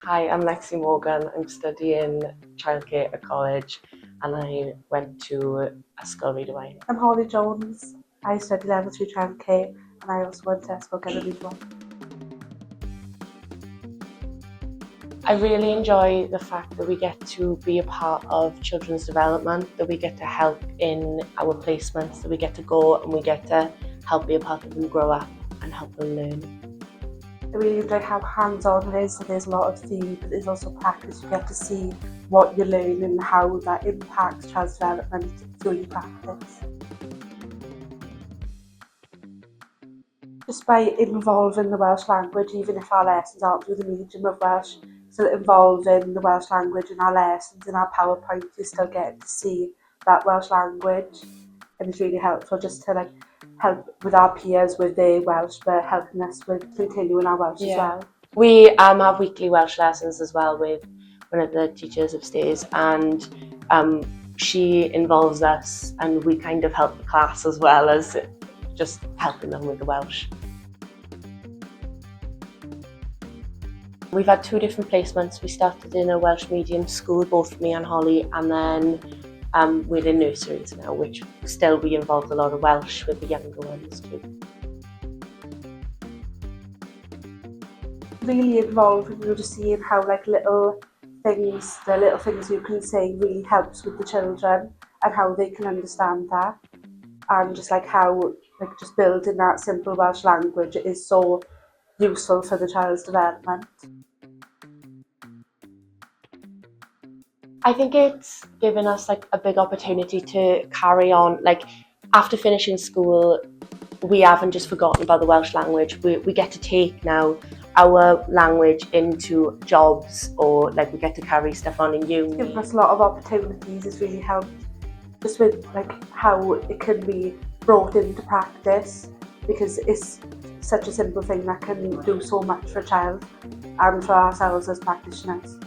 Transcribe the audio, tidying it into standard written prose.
Hi, I'm Lexi Morgan. I'm studying childcare at college and I went to ysgol Rydyn. I'm Holly Jones. I study level 3 childcare and I also went to ysgol Rydyn. I really enjoy the fact that we get to be a part of children's development, that we get to help in our placements, that we get to go and we get to help be a part of them grow up and help them learn. I really enjoy how hands-on it is, so there's a lot of theory but there's also practice. You get to see what you learn and how that impacts child's development through your practice. Just by involving the Welsh language, even if our lessons aren't through the medium of Welsh, still involving the Welsh language in our lessons, in our PowerPoint, you still get to see that Welsh language, and it's really helpful just to help with our peers with their Welsh, but helping us with continuing our Welsh as well. We have weekly Welsh lessons as well with one of the teachers upstairs, and she involves us and we kind of help the class as well as just helping them with the Welsh. We've had 2 different placements. We started in a Welsh medium school, both me and Holly, and then we're in nurseries now, which still we involve a lot of Welsh with the younger ones too. Really involved, you're just seeing how the little things you can say really helps with the children and how they can understand that, and just how just building that simple Welsh language is so useful for the child's development. I think it's given us a big opportunity to carry on. After finishing school, we haven't just forgotten about the Welsh language. We get to take now our language into jobs, or we get to carry stuff on in uni. It's given us a lot of opportunities. It's really helped just with how it can be brought into practice, because it's such a simple thing that can do so much for a child and for ourselves as practitioners.